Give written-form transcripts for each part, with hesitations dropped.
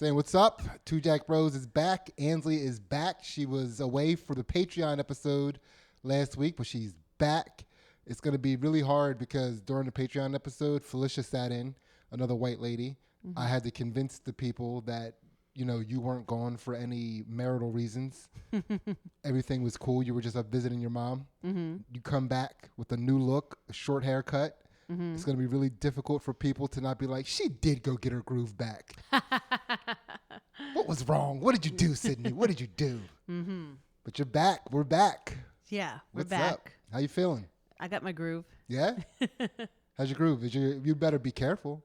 Saying what's up. Two Jack Bros is back. Ansley is back. She was away for the Patreon episode last week, but she's back. It's going to be really hard because during the Patreon episode, Felicia sat in, another white lady. Mm-hmm. I had to convince the people that, you know, you weren't gone for any marital reasons. Everything was cool. You were just up visiting your mom. Mm-hmm. You come back with a new look, a short haircut. Mm-hmm. It's going to be really difficult for people to not be like, she did go get her groove back. What was wrong? What did you do, Sydney? What did you do? Mm-hmm. But you're back. We're back. Yeah, we're What's back. Up? How you feeling? I got my groove. Yeah? How's your groove? You better be careful.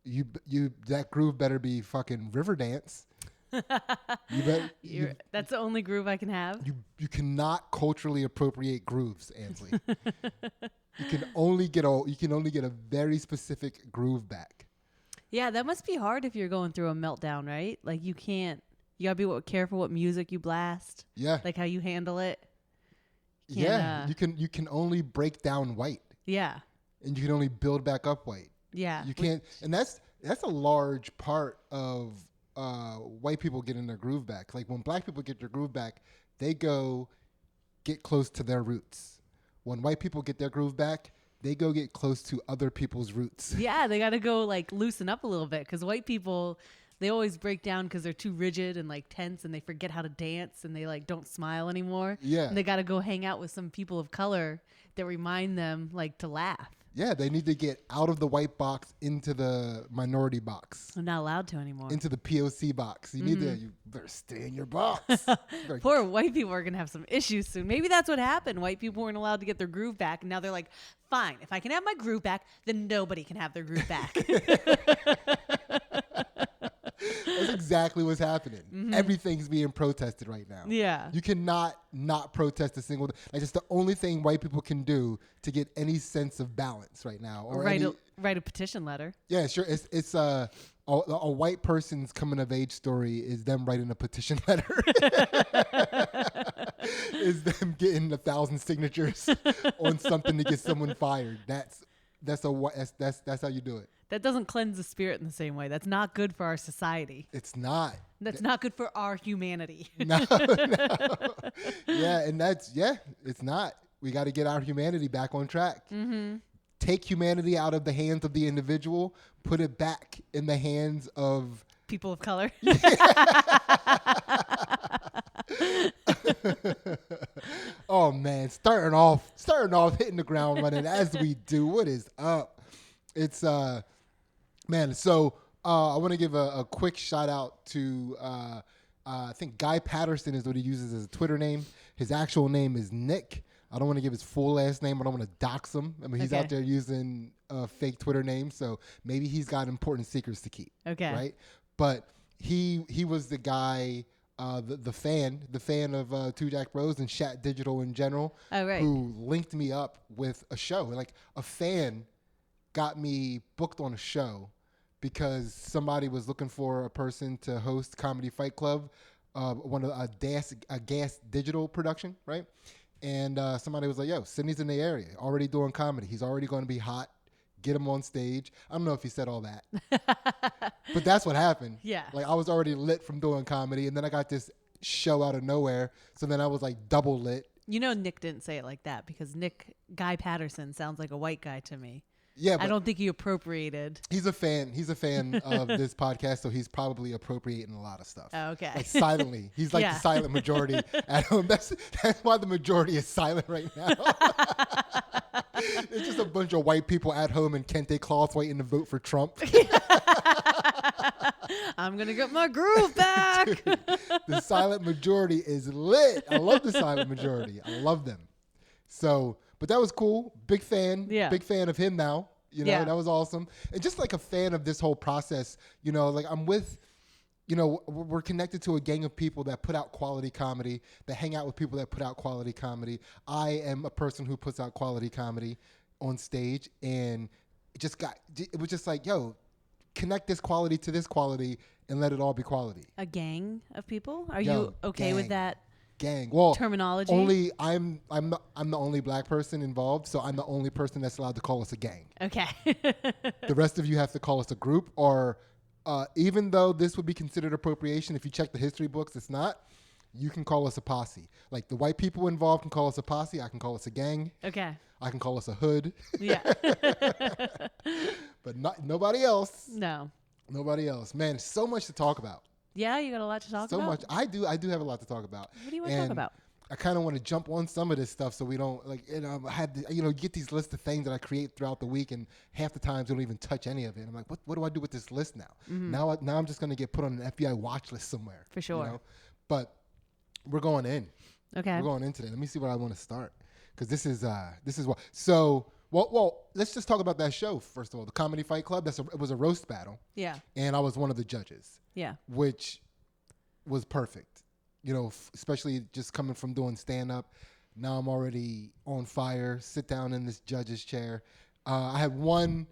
That groove better be fucking river dance. That's the only groove I can have. You cannot culturally appropriate grooves, Ansley. You can only get a very specific groove back. Yeah, that must be hard if you're going through a meltdown, right? Like you gotta be careful what music you blast. Yeah. Like how you handle it. You can only break down white. Yeah. And you can only build back up white. Yeah. You can't, and that's a large part of white people getting their groove back. Like when black people get their groove back, they go get close to their roots. When white people get their groove back, they go get close to other people's roots. Yeah, they got to go like loosen up a little bit because white people, they always break down because they're too rigid and like tense and they forget how to dance and they like don't smile anymore. Yeah. And they got to go hang out with some people of color that remind them like to laugh. Yeah, they need to get out of the white box into the minority box. I'm not allowed to anymore. Into the POC box. You better stay in your box. Poor white people are going to have some issues soon. Maybe that's what happened. White people weren't allowed to get their groove back. And now they're like, fine, if I can have my groove back, then nobody can have their groove back. That's exactly what's happening. Mm-hmm. Everything's being protested right now. Yeah. You cannot not protest a single. Like it's the only thing white people can do to get any sense of balance right now. Or write a petition letter. Yeah, sure. It's a white person's coming of age story is them writing a petition letter. Is them getting 1,000 signatures on something to get someone fired. That's how you do it. That doesn't cleanse the spirit in the same way. That's not good for our society. It's not. That's not good for our humanity. No. Yeah, and it's not. We got to get our humanity back on track. Mm-hmm. Take humanity out of the hands of the individual, put it back in the hands of people of color. Oh man, starting off hitting the ground running as we do. What is up? It's man, so I want to give a quick shout out to I think Guy Patterson is what he uses as a Twitter name. His actual name is Nick. I don't want to give his full last name. I don't want to dox him. I mean, he's out there using a fake Twitter name, so maybe he's got important secrets to keep. Okay. Right? But he was the guy, the fan of Two Jack Bros and Shat Digital in general, who linked me up with a show. Like a fan got me booked on a show because somebody was looking for a person to host Comedy Fight Club, a gas digital production, right? And somebody was like, yo, Sydney's in the area, already doing comedy. He's already going to be hot. Get him on stage. I don't know if he said all that. But that's what happened. Yeah. Like, I was already lit from doing comedy, and then I got this show out of nowhere. So then I was, like, double lit. You know Nick didn't say it like that because Guy Patterson sounds like a white guy to me. Yeah, but I don't think he appropriated. He's a fan of this podcast, so he's probably appropriating a lot of stuff. Oh, okay. Like silently. He's like the silent majority at home. That's why the majority is silent right now. It's just a bunch of white people at home in kente cloths waiting to vote for Trump. I'm going to get my groove back. Dude, the silent majority is lit. I love the silent majority. I love them. So... But that was cool. Big fan. Yeah. Big fan of him now. You know, that was awesome. And just like a fan of this whole process, you know, like I'm with, you know, we're connected to a gang of people that put out quality comedy, that hang out with people that put out quality comedy. I am a person who puts out quality comedy on stage. And it was just like, yo, connect this quality to this quality and let it all be quality. A gang of people? Are you okay with that? Gang. Well, terminology. Only I'm the only black person involved, so I'm the only person that's allowed to call us a gang. Okay. The rest of you have to call us a group or Even though this would be considered appropriation, if you check the history books, it's not. You can call us a posse. Like the white people involved can call us a posse. I can call us a gang. Okay. I can call us a hood. Yeah. But nobody else. No. Nobody else. Man, so much to talk about. Yeah, you got a lot to talk about. So much. I do have a lot to talk about. What do you want to talk about? I kind of want to jump on some of this stuff so we don't I had to, you get these lists of things that I create throughout the week, and half the times we don't even touch any of it. I'm like, what do I do with this list now? Mm-hmm. Now I'm just going to get put on an FBI watch list somewhere. For sure. But we're going in. Okay. We're going into it. Let me see where I want to start, because this is what. So well, let's just talk about that show first of all. The Comedy Fight Club. It was a roast battle. Yeah. And I was one of the judges. Yeah. Which was perfect. Especially just coming from doing stand-up. Now I'm already on fire. Sit down in this judge's chair. I had one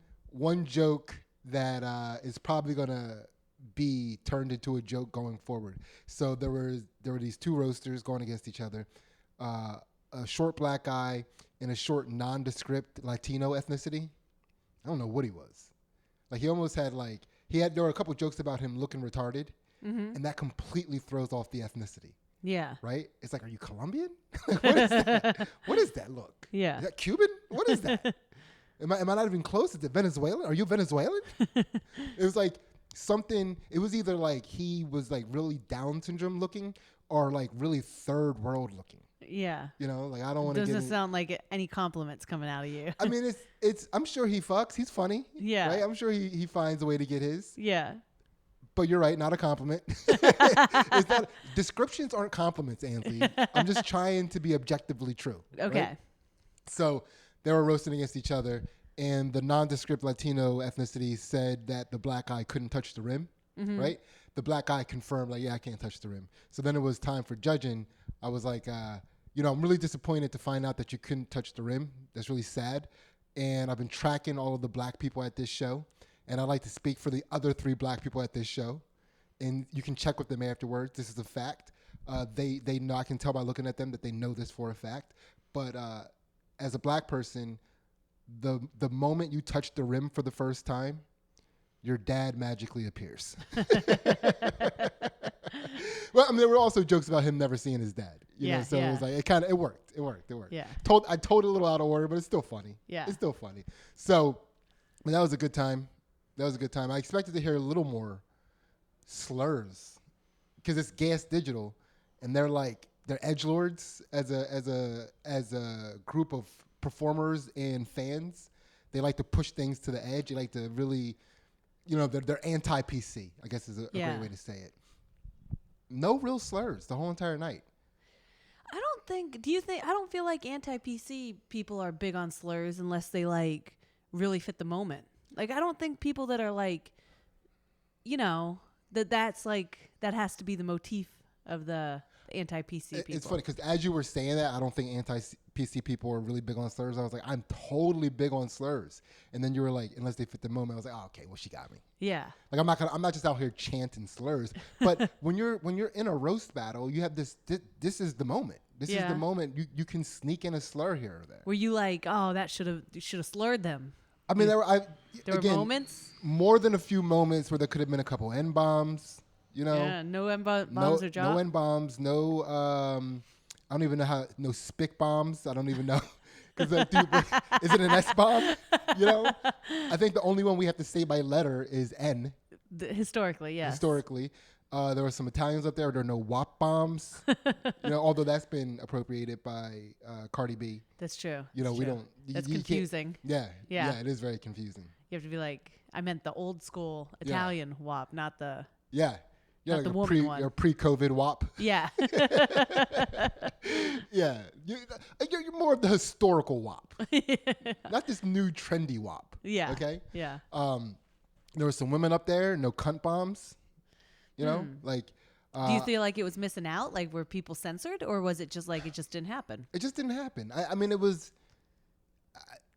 joke that is probably going to be turned into a joke going forward. So there were these two roasters going against each other. A short black guy and a short nondescript Latino ethnicity. I don't know what he was. Like he almost had there were a couple jokes about him looking retarded. Mm-hmm. And that completely throws off the ethnicity. Yeah. Right? It's like, are you Colombian? What is that? What is that look? Yeah. Is that Cuban? What is that? Am I not even close? Is it Venezuelan? Are you Venezuelan? It was like something, it was either like he was like really Down syndrome looking or like really third world looking. Yeah. I don't want to Doesn't sound like any compliments coming out of you. I mean, it's I'm sure he fucks. He's funny. Yeah. Right? I'm sure he finds a way to get his. Yeah. But you're right, not a compliment. Descriptions aren't compliments, Ansley. I'm just trying to be objectively true. Okay. Right? So they were roasting against each other, and the nondescript Latino ethnicity said that the black guy couldn't touch the rim, right? The black guy confirmed, like, yeah, I can't touch the rim. So then it was time for judging. I was like, I'm really disappointed to find out that you couldn't touch the rim. That's really sad. And I've been tracking all of the black people at this show. And I'd like to speak for the other 3 black people at this show. And you can check with them afterwards. This is a fact. They know, I can tell by looking at them that they know this for a fact. But as a black person, the moment you touch the rim for the first time, your dad magically appears. Well, I mean, there were also jokes about him never seeing his dad. So it was like, it worked. Yeah. I told it a little out of order, but it's still funny. Yeah. It's still funny. So that was a good time. I expected to hear a little more slurs because it's Gas Digital, and they're edgelords as a group of performers and fans. They like to push things to the edge. They like to really, they're anti-PC, I guess is a great way to say it. No real slurs the whole entire night. I don't feel like anti-PC people are big on slurs unless they really fit the moment. Like, I don't think people that are that has to be the motif of the anti-PC people. It's funny because as you were saying that, I don't think anti-PC people are really big on slurs. I was like, I'm totally big on slurs. And then you were like, unless they fit the moment, I was like, oh, okay, well, she got me. Yeah. Like, I'm not just out here chanting slurs. But when you're in a roast battle, you have this is the moment. This is the moment you can sneak in a slur here or there. Were you like, oh, that should have slurred them? I mean, there were moments? More than a few moments where there could have been a couple N bombs, Yeah, no N bombs or job. No N bombs, no, I don't even know no spick bombs. I don't even know. Is it an S bomb? I think the only one we have to say by letter is N. Historically, yes. Historically. There were some Italians up there. There are no WAP bombs. Although that's been appropriated by Cardi B. That's true. We don't. That's confusing. Yeah, it is very confusing. You have to be like, I meant the old school Italian WAP, not the not the woman one. Your pre-COVID WAP. Yeah. Yeah, you're more of the historical WAP, not this new trendy WAP. Yeah. Okay. Yeah. There were some women up there. No cunt bombs. Do you feel like it was missing out? Like, were people censored, or was it just it just didn't happen? It just didn't happen. I mean, it was,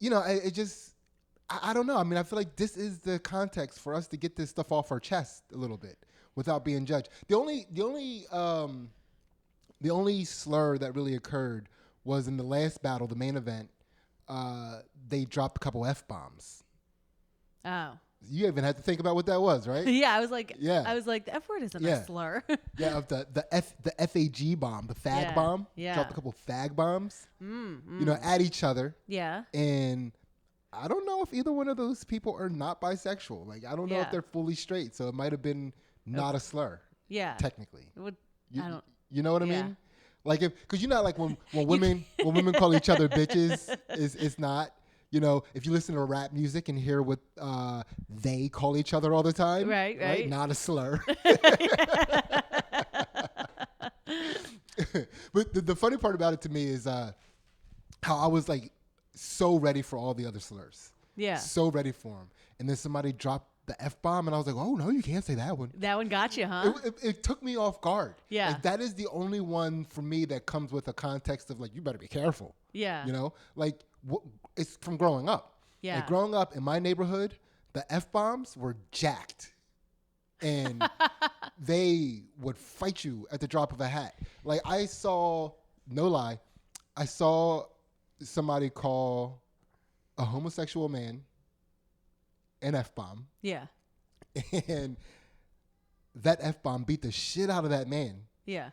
I don't know. I mean, I feel like this is the context for us to get this stuff off our chest a little bit without being judged. The only slur that really occurred was in the last battle, the main event. They dropped a couple F-bombs. Oh. You even had to think about what that was, right? Yeah, I was like, Yeah. the F word isn't Yeah. a slur. Yeah, of the FAG bomb, the fag Yeah, bomb. yeah. Dropped a couple fag bombs, Mm. you know, at each other. Yeah. And I don't know if either one of those people are not bisexual. Like, I don't know if Yeah. they're fully straight. So it might have been not a slur, Yeah. technically. It would, You, I don't. you know what I Yeah. mean? Like, because you know, like when women call each other bitches, it's not. You know, if you listen to rap music and hear what they call each other all the time, Right. not a slur. But the funny part about it to me is how I was like so ready for all the other slurs. Yeah. So ready for them. And then somebody dropped the F-bomb and I was like, oh, no, you can't say that one. That one got you, huh? It took me off guard. Yeah. Like, that is the only one for me that comes with a context of like, you better be careful. Yeah. You know, like it's from growing up. Yeah. Like, growing up in my neighborhood, the F-bombs were jacked. And they would fight you at the drop of a hat. Like, I saw, no lie, I saw somebody call a homosexual man an F-bomb. Yeah. And that F-bomb beat the shit out of that man. Yeah.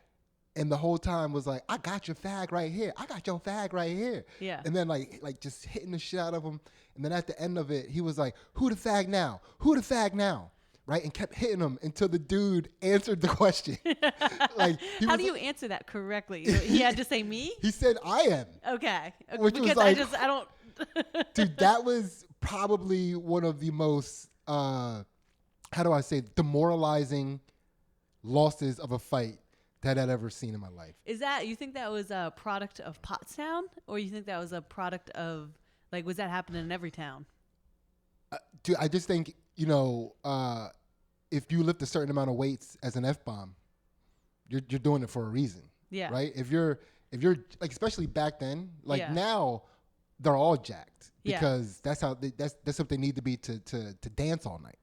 And the whole time was like, I got your fag right here. I got your fag right here. Yeah. And then like just hitting the shit out of him. And then at the end of it, he was like, who the fag now? Who the fag now? Right? And kept hitting him until the dude answered the question. Like, How do you answer that correctly? He had to say me? He said, I am. Okay. Which because was like, I don't. dude, that was probably one of the most, how do I say, demoralizing losses of a fight that I'd ever seen in my life. Is that, you think that was a product of Pottstown? Or you think that was a product of, like, was that happening in every town? Dude, I just think, you know, if you lift a certain amount of weights as an F-bomb, you're doing it for a reason. Yeah. Right? If you're like, especially back then, like Yeah. now they're all jacked Yeah. because that's what they need to be to dance all night.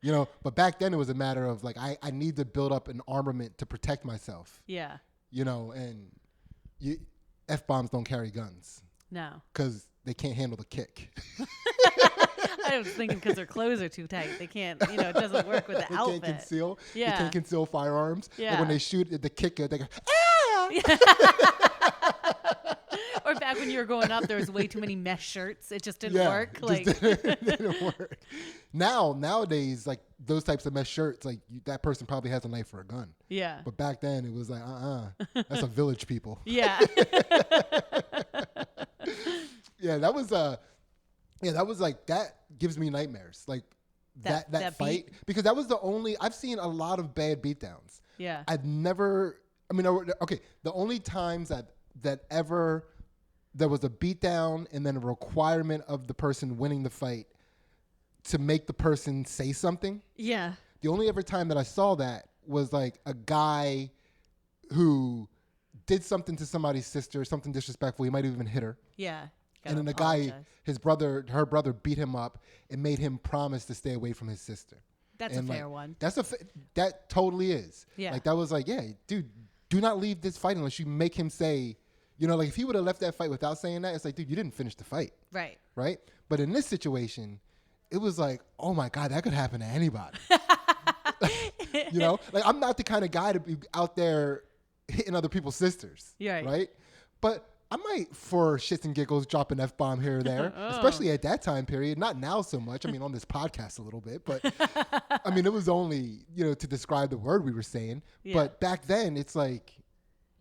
You know, but back then it was a matter of like, I need to build up an armament to protect myself. Yeah. You know, and F-bombs don't carry guns No. because they can't handle the kick. I was thinking because their clothes are too tight. They can't, you know, it doesn't work with the They outfit. can't conceal. Yeah. They can't conceal firearms. Like Yeah. when they shoot at the kicker, they go, ah! Or back when you were growing up, there was way too many mesh shirts. It just didn't work. It Like, just didn't work. Nowadays, like those types of mesh shirts, like that person probably has a knife or a gun. yeah. But back then, it was like, that's a village people. Yeah. Yeah, that was like, that gives me nightmares. Like that fight, because that was the only, I've seen a lot of bad beatdowns. Yeah. I've never, I mean, okay, the only times that ever there was a beatdown and then a requirement of the person winning the fight to make the person say something. Yeah. The only ever time that I saw that was like a guy who did something to somebody's sister, something disrespectful. He might have even hit her. Yeah. And then the Gotta guy, her brother beat him up and made him promise to stay away from his sister. That's And a like, fair one. That totally is. Yeah. Like that was like, yeah, dude, do not leave this fight unless you make him say, you know, like if he would have left that fight without saying that, it's like, dude, you didn't finish the fight. Right. Right? But in this situation, it was like, oh my God, that could happen to anybody. You know, like I'm not the kind of guy to be out there hitting other people's sisters. Right. Right? But I might, for shits and giggles, drop an F-bomb here or there, especially at that time period. Not now so much. I mean, on this podcast a little bit, but I mean, it was only, you know, to describe the word we were saying. Yeah. But back then, it's like,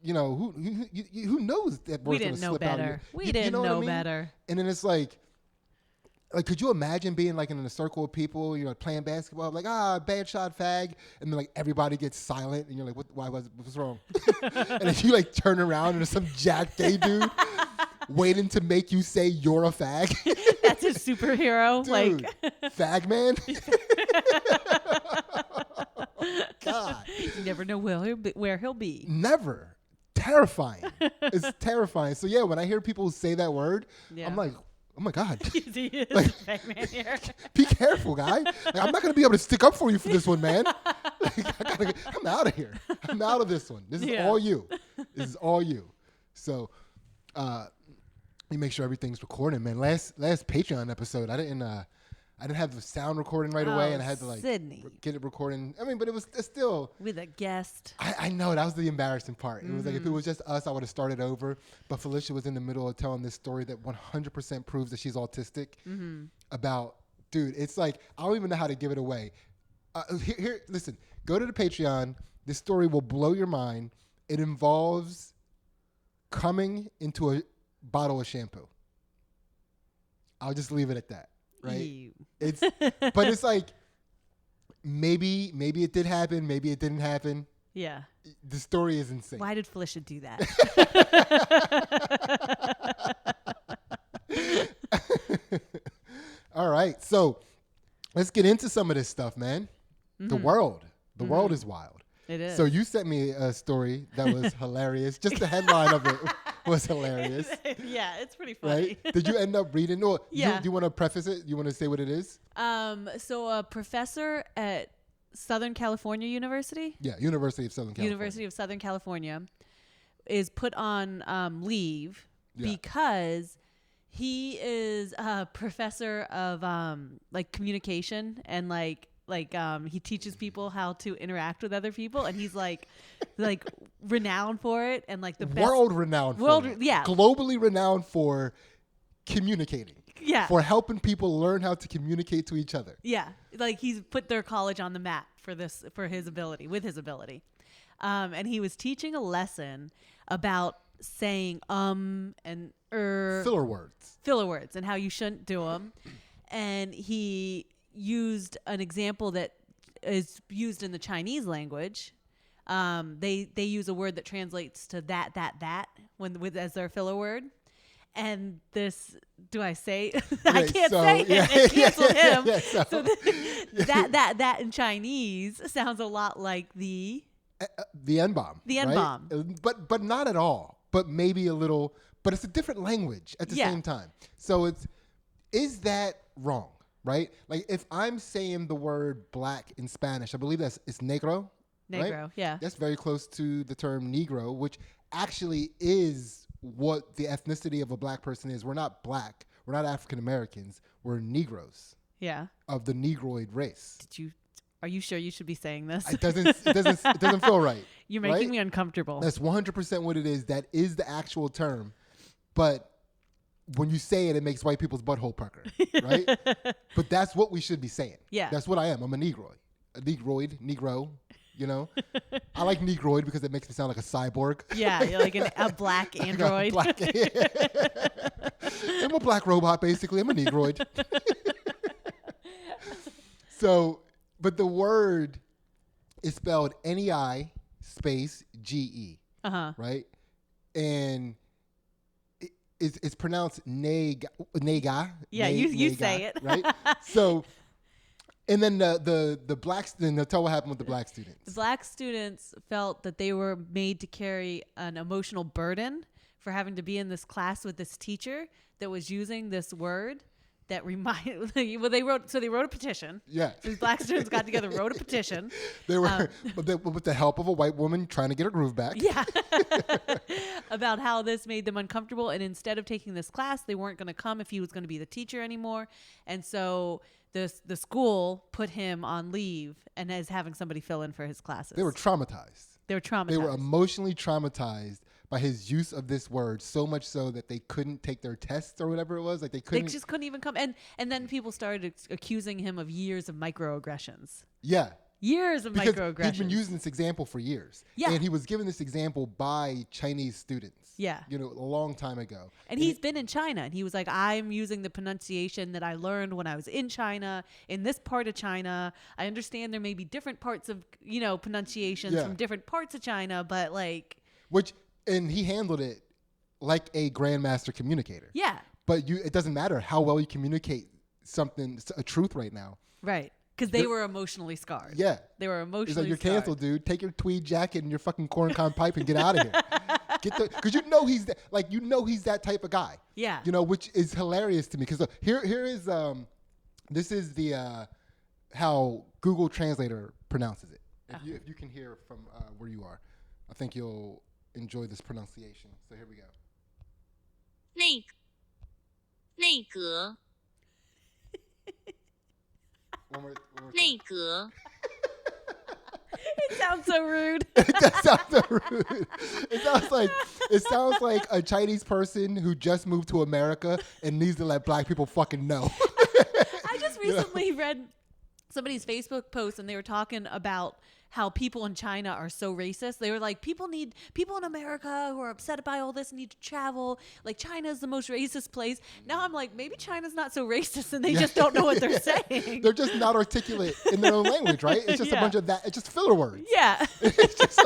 you know, who knows that word's going to slip out of you? We didn't know better. And then it's like, could you imagine being like in a circle of people, you know, playing basketball, like, bad shot, fag, and then like everybody gets silent, and you're like, what's wrong? And then you like turn around and there's some jack gay dude waiting to make you say you're a fag. That's a superhero. Dude, like fag man. God, you never know where he'll be. Never. Terrifying. It's terrifying. So yeah, when I hear people say that word, I'm like, oh my God. Man here. Be careful, guy. Like, I'm not going to be able to stick up for you for this one, man. Like, I'm out of here. I'm out of this one. This is all you. This is all you. So, let me make sure everything's recording, man. Last Patreon episode, I I didn't have the sound recording right away, and I had to like Sydney. get it recording. I mean, but it's still With a guest. I know that was the embarrassing part. It was like if it was just us, I would have started over. But Felicia was in the middle of telling this story that 100% proves that she's autistic. About, dude, it's like I don't even know how to give it away. Here, listen, go to the Patreon. This story will blow your mind. It involves coming into a bottle of shampoo. I'll just leave it at that. Right? Ew. But it's like maybe it did happen, maybe it didn't happen. Yeah. The story is insane. Why did Felicia do that? All right, so let's get into some of this stuff, man. The world is wild. It is. So you sent me a story that was hilarious. Just the headline of it was hilarious. Yeah, it's pretty funny. Right? Did you end up reading? Or Yeah. Do you want to preface it? You want to say what it is? So a professor at Southern California University. Yeah, University of Southern California. University of Southern California is put on leave Yeah. because he is a professor of like communication and like he teaches people how to interact with other people, and he's like renowned for it, and like the best World renowned for it. yeah. Globally renowned for communicating. Yeah. For helping people learn how to communicate to each other. Yeah, like he's put their college on the map with his ability. And he was teaching a lesson about saying and Filler words. and how you shouldn't do them. And he used an example that is used in the Chinese language. They use a word that translates to that as their filler word. And this, do I say? I can't say it. It canceled him. So that in Chinese sounds a lot like the N Bomb. The N Bomb. But not at all. But maybe a little. But it's a different language at the same time. So is that wrong? Right? Like if I'm saying the word black in Spanish, I believe it's negro. Negro, right? yeah. That's very close to the term Negro, which actually is what the ethnicity of a black person is. We're not black. We're not African Americans. We're Negroes. Yeah. Of the Negroid race. Are you sure you should be saying this? It doesn't feel right. You're making me uncomfortable. That's 100% what it is. That is the actual term. But when you say it, it makes white people's butthole pucker, right? But that's what we should be saying. Yeah. That's what I am. I'm a Negroid. Negro, you know? I like Negroid because it makes me sound like a cyborg. Yeah, you're like a black android. I'm a black robot, basically. I'm a Negroid. So, but the word is spelled NEI space GE, right? And it's pronounced nega. Yeah, you say it. Right? So, and then the blacks, then tell what happened with the black students. The black students felt that they were made to carry an emotional burden for having to be in this class with this teacher that was using this word that reminded. Well, they wrote a petition. Yeah, these black students got together, wrote a petition. They were with the help of a white woman trying to get her groove back. Yeah, about how this made them uncomfortable, and instead of taking this class, they weren't going to come if he was going to be the teacher anymore, and so the school put him on leave and is having somebody fill in for his classes. They were traumatized. They were emotionally traumatized by his use of this word, so much so that they couldn't take their tests or whatever it was. Like they just couldn't even come. And then people started accusing him of years of microaggressions. Yeah. Years of microaggressions. He'd been using this example for years. Yeah. And he was given this example by Chinese students. Yeah. You know, a long time ago. And he's been in China, and he was like, I'm using the pronunciation that I learned when I was in China, in this part of China. I understand there may be different parts of, pronunciations from different parts of China, but like. And he handled it like a grandmaster communicator. Yeah. But it doesn't matter how well you communicate a truth right now. Right. Because they were emotionally scarred. Yeah. They were emotionally scarred. It's like, you're canceled, dude. Take your tweed jacket and your fucking corncob pipe and get out of here. Because he's that type of guy. Yeah. Which is hilarious to me. Because here is this is the how Google Translator pronounces it. If you can hear from where you are, I think you'll enjoy this pronunciation. So here we go. 内阁 One more time. 内阁 It sounds so rude. That sounds so rude. It sounds like a Chinese person who just moved to America and needs to let black people fucking know. I just recently read somebody's Facebook post and they were talking about how people in China are so racist. They were like, people in America who are upset by all this need to travel. Like, China is the most racist place. Now I'm like, maybe China's not so racist and they just don't know what they're saying. They're just not articulate in their own language, right? It's just a bunch of that. It's just filler words. Yeah. It's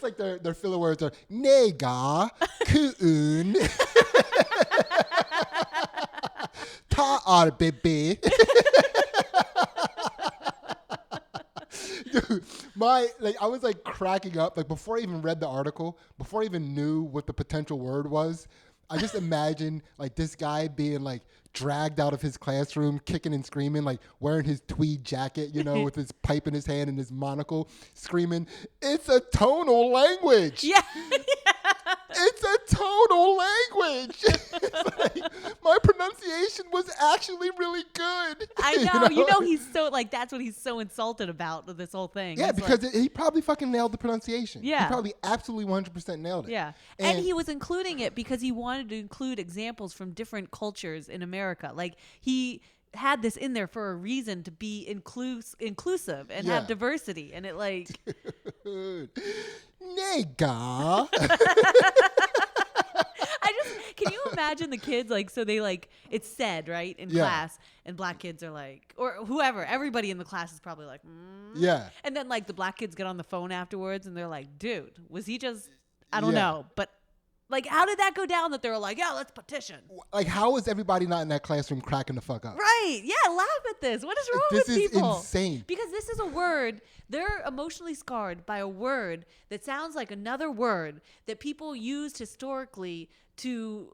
like their filler words are nega, kun, ta baby. Dude, I was like cracking up. Like, before I even read the article, before I even knew what the potential word was, I just imagined like this guy being like dragged out of his classroom, kicking and screaming, like wearing his tweed jacket, with his pipe in his hand and his monocle, screaming, "It's a tonal language." Yeah. It's a tonal language. It's like, my pronunciation was actually really good. I know. He's so like, that's what he's so insulted about with this whole thing. Yeah, He's because like, he probably fucking nailed the pronunciation. Yeah. He probably absolutely 100% nailed it. yeah. And he was including it because he wanted to include examples from different cultures in America. Like, he had this in there for a reason, to be inclusive and have diversity. And it like... Nigga. Can you imagine the kids, like, so they like, it's said, right, in class, and black kids are like, or whoever, everybody in the class is probably like, Yeah. And then like the black kids get on the phone afterwards and they're like, dude, was he just, I don't know, but like, how did that go down that they were like, yeah, let's petition? Like, how is everybody not in that classroom cracking the fuck up? Right. Yeah. Laugh at this. What is wrong with people? This is insane. Because this is a word, they're emotionally scarred by a word that sounds like another word that people used historically to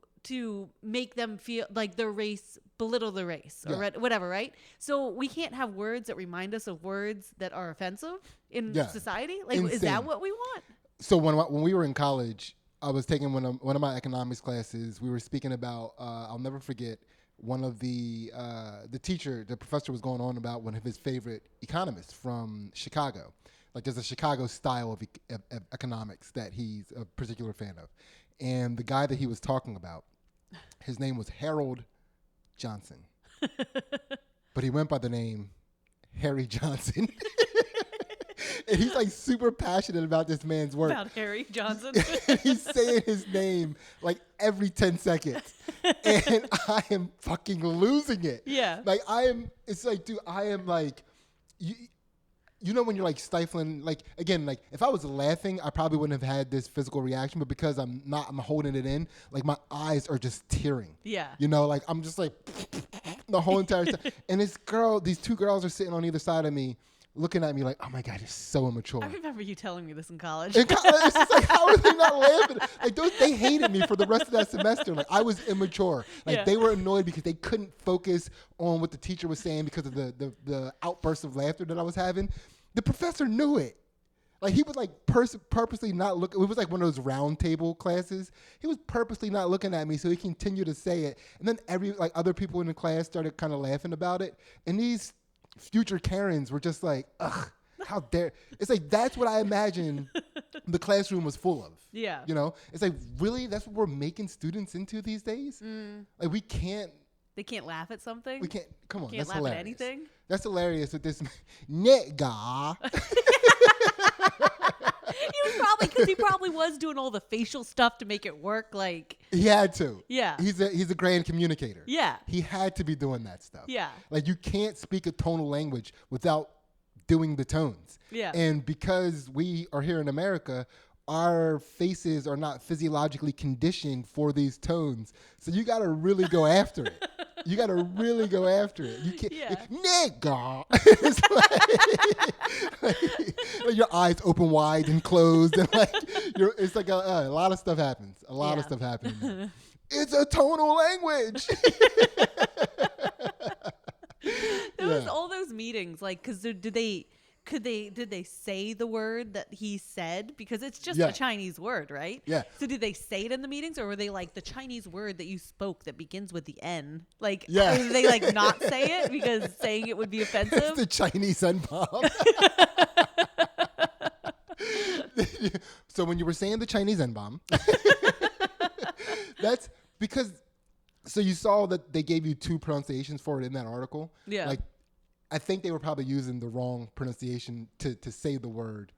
make them feel like their race, belittle the race or whatever, right? So we can't have words that remind us of words that are offensive in society. Like, Insane. Is that what we want? So when we were in college, I was taking one of my economics classes. We were speaking about, I'll never forget, one of the professor was going on about one of his favorite economists from Chicago. Like, there's a Chicago style of economics that he's a particular fan of. And the guy that he was talking about, his name was Harold Johnson. But he went by the name Harry Johnson. And he's like super passionate about this man's work. About Harry Johnson. And he's saying his name like every 10 seconds. And I am fucking losing it. Yeah. Like, it's like, dude, I am like, you know when you're like stifling, like, again, like if I was laughing, I probably wouldn't have had this physical reaction, but because I'm holding it in, like my eyes are just tearing. Yeah. Like I'm just like the whole entire time. And these two girls are sitting on either side of me, looking at me like, oh my God, you're so immature. I remember you telling me this in college. It's just like, how are they not laughing? Like, they hated me for the rest of that semester. Like, I was immature. Like, they were annoyed because they couldn't focus on what the teacher was saying because of the outbursts of laughter that I was having. The professor knew it. Like, he was like purposely not looking. It was like one of those round table classes. He was purposely not looking at me, so he continued to say it. And then other people in the class started kind of laughing about it. And these future Karens were just like, ugh, how dare. It's like, that's what I imagine the classroom was full of. Yeah. It's like, really? That's what we're making students into these days? Like, we can't. They can't laugh at something? We can't. Come on, can't that's laugh hilarious. at anything? That's hilarious with this nigga. Because he probably was doing all the facial stuff to make it work. Like, he had to. Yeah. He's a grand communicator. Yeah. He had to be doing that stuff. Yeah. Like, you can't speak a tonal language without doing the tones. Yeah. And because we are here in America, our faces are not physiologically conditioned for these tones. So you got to really go after it. You got to really go after it. You can't, nigga. It's like your eyes open wide and closed. And like, it's like a lot of stuff happens. A lot of stuff happens. It's a tonal language. There was all those meetings, like, because did they say the word that he said? Because it's just Yeah. a Chinese word, right? Yeah. So did they say it in the meetings, or were they like the Chinese word that you spoke that begins with the N? Like, Yeah. or did they like not say it because saying it would be It's offensive? the Chinese N Bomb. So when you were saying the Chinese N Bomb, that's because. So you saw that they gave you 2 pronunciations for it in that article. Yeah. Like, I think they were probably using the wrong pronunciation to say the word.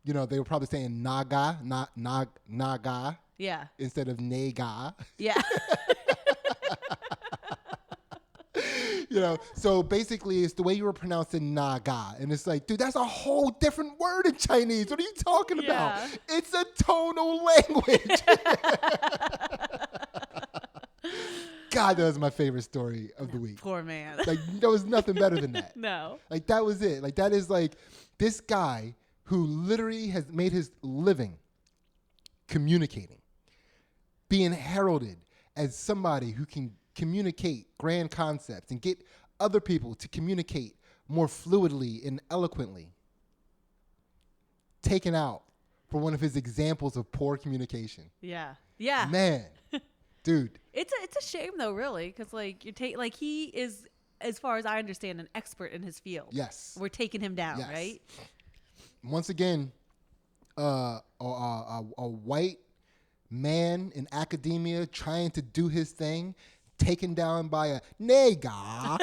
You know, they were probably saying naga, not naga, Yeah. instead of nega. Yeah. You know, so basically it's the way you were pronouncing naga. And it's like, dude, that's a whole different word in Chinese. What are you talking about? Yeah. It's a tonal language. God, that was my favorite story of the week. Poor man. Like, there was nothing better than that. No. Like, that was it. Like, that is like this guy who literally has made his living communicating, being heralded as somebody who can communicate grand concepts and get other people to communicate more fluidly and eloquently, taken out for one of his examples of poor communication. Yeah. Yeah. Man, dude. It's a shame though, really, because like he is, as far as I understand, an expert in his field. Yes. We're taking him down, Yes. right? Once again, a white man in academia trying to do his thing, taken down by a nega.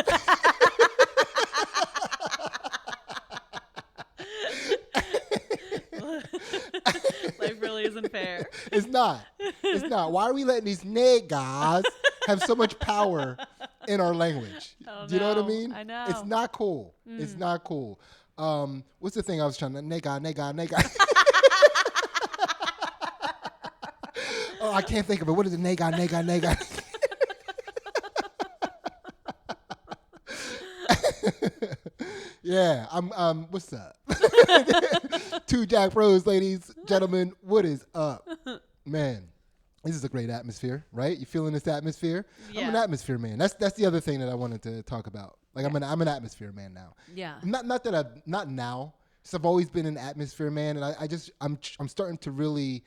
Life really isn't fair. It's not. It's not. Why are we letting these negas have so much power in our language? Oh, Do you know what I no. mean? I know. It's not cool. It's not cool. What's the thing I was trying to nega? Oh, I can't think of it. What is it? Nega. Yeah, I'm what's up? 2 Jack Bros, ladies, gentlemen, what is up? Man, this is a great atmosphere, right? You feeling this atmosphere? Yeah. I'm an atmosphere man. That's the other thing that I wanted to talk about. Like, I'm an atmosphere man now. Yeah. Not now. So I've always been an atmosphere man, and I'm starting to really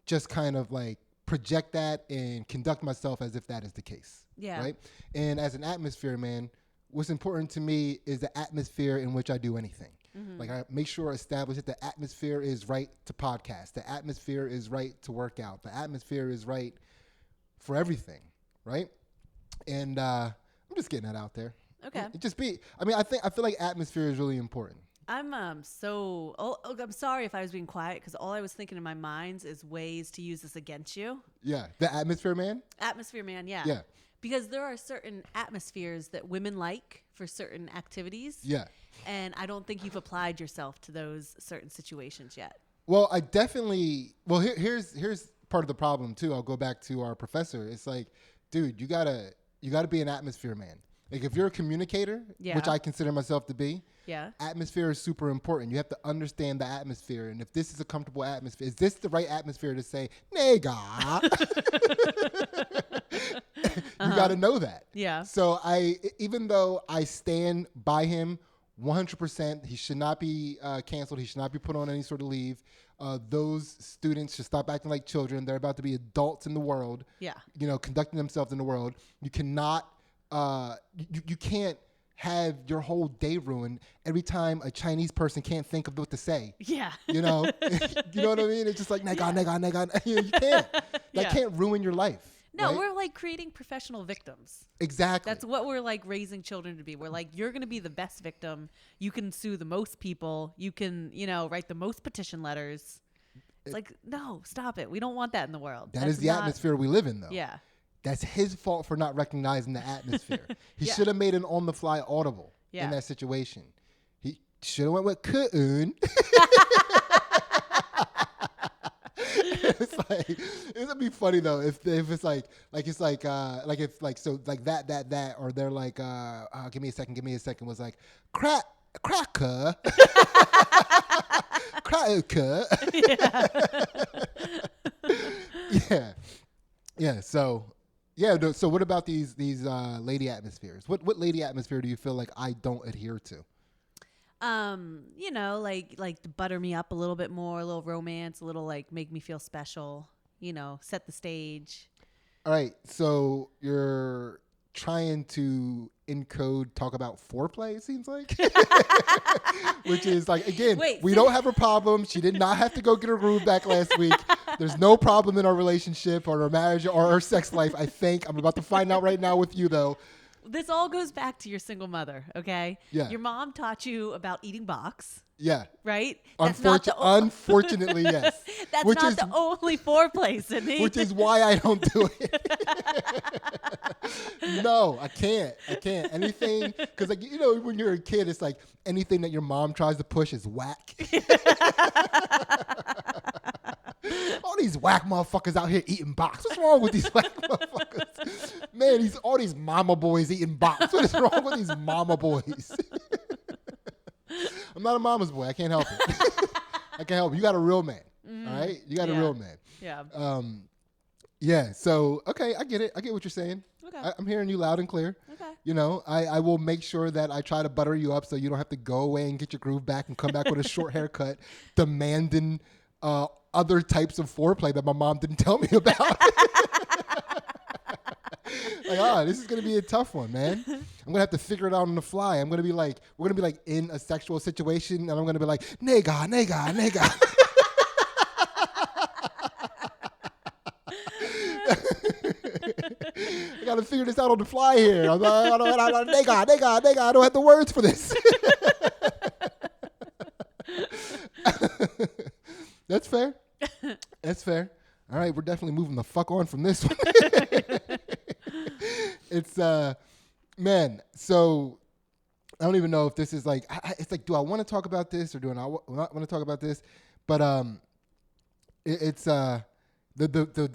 just kind of like project that and conduct myself as if that is the case. Yeah. Right. And as an atmosphere man, what's important to me is the atmosphere in which I do anything. Mm-hmm. Like, I make sure I establish that the atmosphere is right to podcast. The atmosphere is right to work out. The atmosphere is right for everything, right? And I'm just getting that out there. Okay. I feel like atmosphere is really important. I'm sorry if I was being quiet, because all I was thinking in my mind is ways to use this against you. Yeah. The atmosphere man? Atmosphere man, yeah. Yeah. Because there are certain atmospheres that women like for certain activities. Yeah. And I don't think you've applied yourself to those certain situations yet. Well, I definitely. Well, here's part of the problem too. I'll go back to our professor. It's like, dude, you gotta be an atmosphere man. Like, if you're a communicator, Yeah. which I consider myself to be, Yeah. atmosphere is super important. You have to understand the atmosphere, and if this is a comfortable atmosphere, is this the right atmosphere to say nega? You got to know that. Yeah. So even though I stand by him 100%, he should not be canceled. He should not be put on any sort of leave. Those students should stop acting like children. They're about to be adults in the world. Yeah. You know, conducting themselves in the world. You cannot. You can't have your whole day ruined every time a Chinese person can't think of what to say. Yeah. You know, you know what I mean? It's just like nega. You can't. That Yeah. can't ruin your life. No, right? we're like creating professional victims. Exactly. That's what we're like raising children to be. We're like, you're going to be the best victim. You can sue the most people. You can, write the most petition letters. It's like, no, stop it. We don't want that in the world. That is the atmosphere we live in, though. Yeah. That's his fault for not recognizing the atmosphere. He Yeah. should have made an on-the-fly audible Yeah. in that situation. He should have went with Kun. It's like, it would be funny though if it's like that, or they're like give me a second was like cracker cracker. Yeah. So what about these lady atmospheres? What lady atmosphere do you feel like I don't adhere to? Like to butter me up a little bit more, a little romance, a little like make me feel special, set the stage. All right, so you're trying to talk about foreplay, it seems like. Which is like, again, we don't have a problem. She did not have to go get her groove back last week. There's no problem in our relationship or our marriage or our sex life, I think. I'm about to find out right now with you, though. This all goes back to your single mother, okay? Yeah. Your mom taught you about eating box. Yeah. Right? Unfortunately, yes. That's not the only foreplay, Sydney. Which is why I don't do it. No, I can't. Anything, because like, when you're a kid, it's like anything that your mom tries to push is whack. All these whack motherfuckers out here eating box. What's wrong with these whack motherfuckers? Man, all these mama boys eating box. What is wrong with these mama boys? I'm not a mama's boy. I can't help it. I can't help it. You got a real man. All right? You got a real man. Yeah. Yeah. So, okay, I get it. I get what you're saying. Okay. I'm hearing you loud and clear. Okay. I will make sure that I try to butter you up so you don't have to go away and get your groove back and come back with a short haircut, demanding other types of foreplay that my mom didn't tell me about. Like, this is going to be a tough one, man. I'm going to have to figure it out on the fly. We're going to be like in a sexual situation, and I'm going to be like, nega, nega, nega. I got to figure this out on the fly here. I don't have the words for this. That's fair. That's fair. All right, we're definitely moving the fuck on from this one. It's man. So I don't even know if this is like. It's like, do I want to talk about this or do I not want to talk about this? But it's the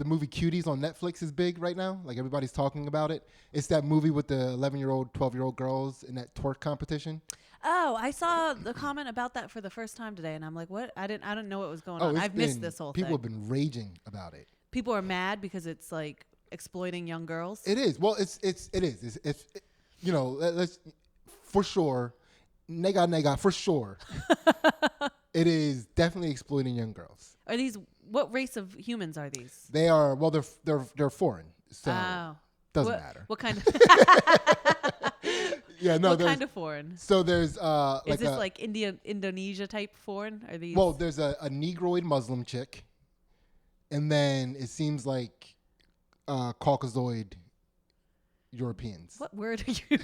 movie Cuties on Netflix is big right now. Like everybody's talking about it. It's that movie with the 11-year-old, 12-year-old girls in that twerk competition. Oh, I saw the comment about that for the first time today, and I'm like, what? I didn't know what was going on. I've missed this whole thing. People have been raging about it. People are mad because it's like exploiting young girls. It is. Well, it is. It's let's for sure. Nega for sure. It is definitely exploiting young girls. Are these? What race of humans are these? They are. Well, they're foreign. So doesn't matter. What kind of? Yeah, no. What kind of foreign? So there's is this like Indonesia type foreign? Are these? Well, there's a Negroid Muslim chick, and then it seems like Caucasoid Europeans. What word are you?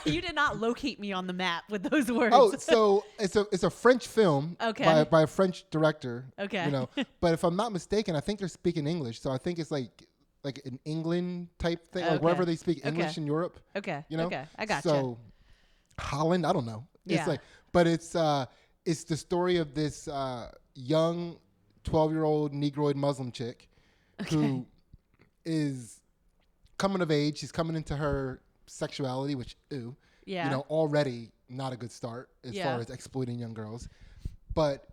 You did not locate me on the map with those words. Oh, so it's a French film, okay, by a French director. Okay, but if I'm not mistaken, I think they're speaking English, so I think it's like an England type thing, like wherever they speak English in Europe. Okay, okay, I got you. So Holland, I don't know. Yeah. It's the story of this young 12-year-old Negroid Muslim chick who is coming of age. She's coming into her sexuality, which already not a good start as far as exploiting young girls. But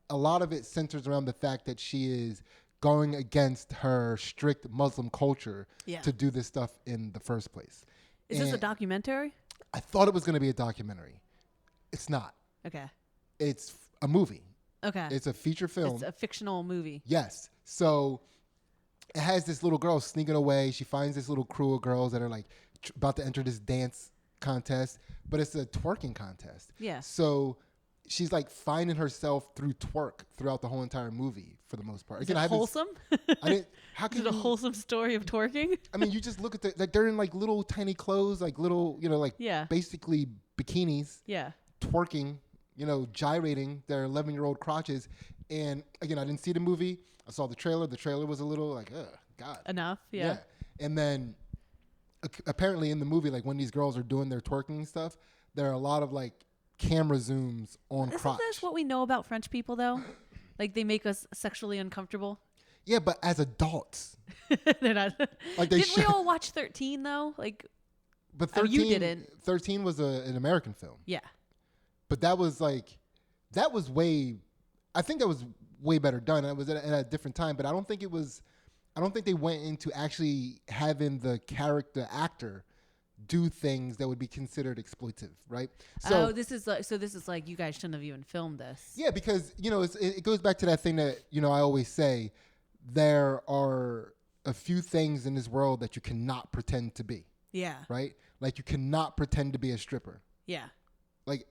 a lot of it centers around the fact that she is going against her strict Muslim culture to do this stuff in the first place. Is this a documentary? I thought it was going to be a documentary. It's not. Okay. It's a movie. Okay. It's a feature film. It's a fictional movie. Yes. So it has this little girl sneaking away. She finds this little crew of girls that are like about to enter this dance contest, but it's a twerking contest. Yeah. So she's like finding herself through twerk throughout the whole entire movie for the most part. Is it wholesome? How can Is it a wholesome story of twerking? I mean, you just look at they're in like little tiny clothes, like little, basically bikinis. Yeah. Twerking, gyrating their 11-year-old crotches. And again, I didn't see the movie. I saw the trailer. The trailer was a little like, God. Enough, yeah. And then apparently in the movie, like when these girls are doing their twerking stuff, there are a lot of like camera zooms on crotch. Isn't this what we know about French people, though? Like they make us sexually uncomfortable. Yeah, but as adults, they're not. Like didn't we all watch 13 though? Like, but 13, you didn't. 13 was an American film. Yeah, but that was way. I think that was way better done. It was at a different time, but I don't think they went into actually having the character actor do things that would be considered exploitive, right? So this is like you guys shouldn't have even filmed this. Yeah, because it goes back to that thing that I always say. There are a few things in this world that you cannot pretend to be. Yeah. Right? Like you cannot pretend to be a stripper. Yeah. Like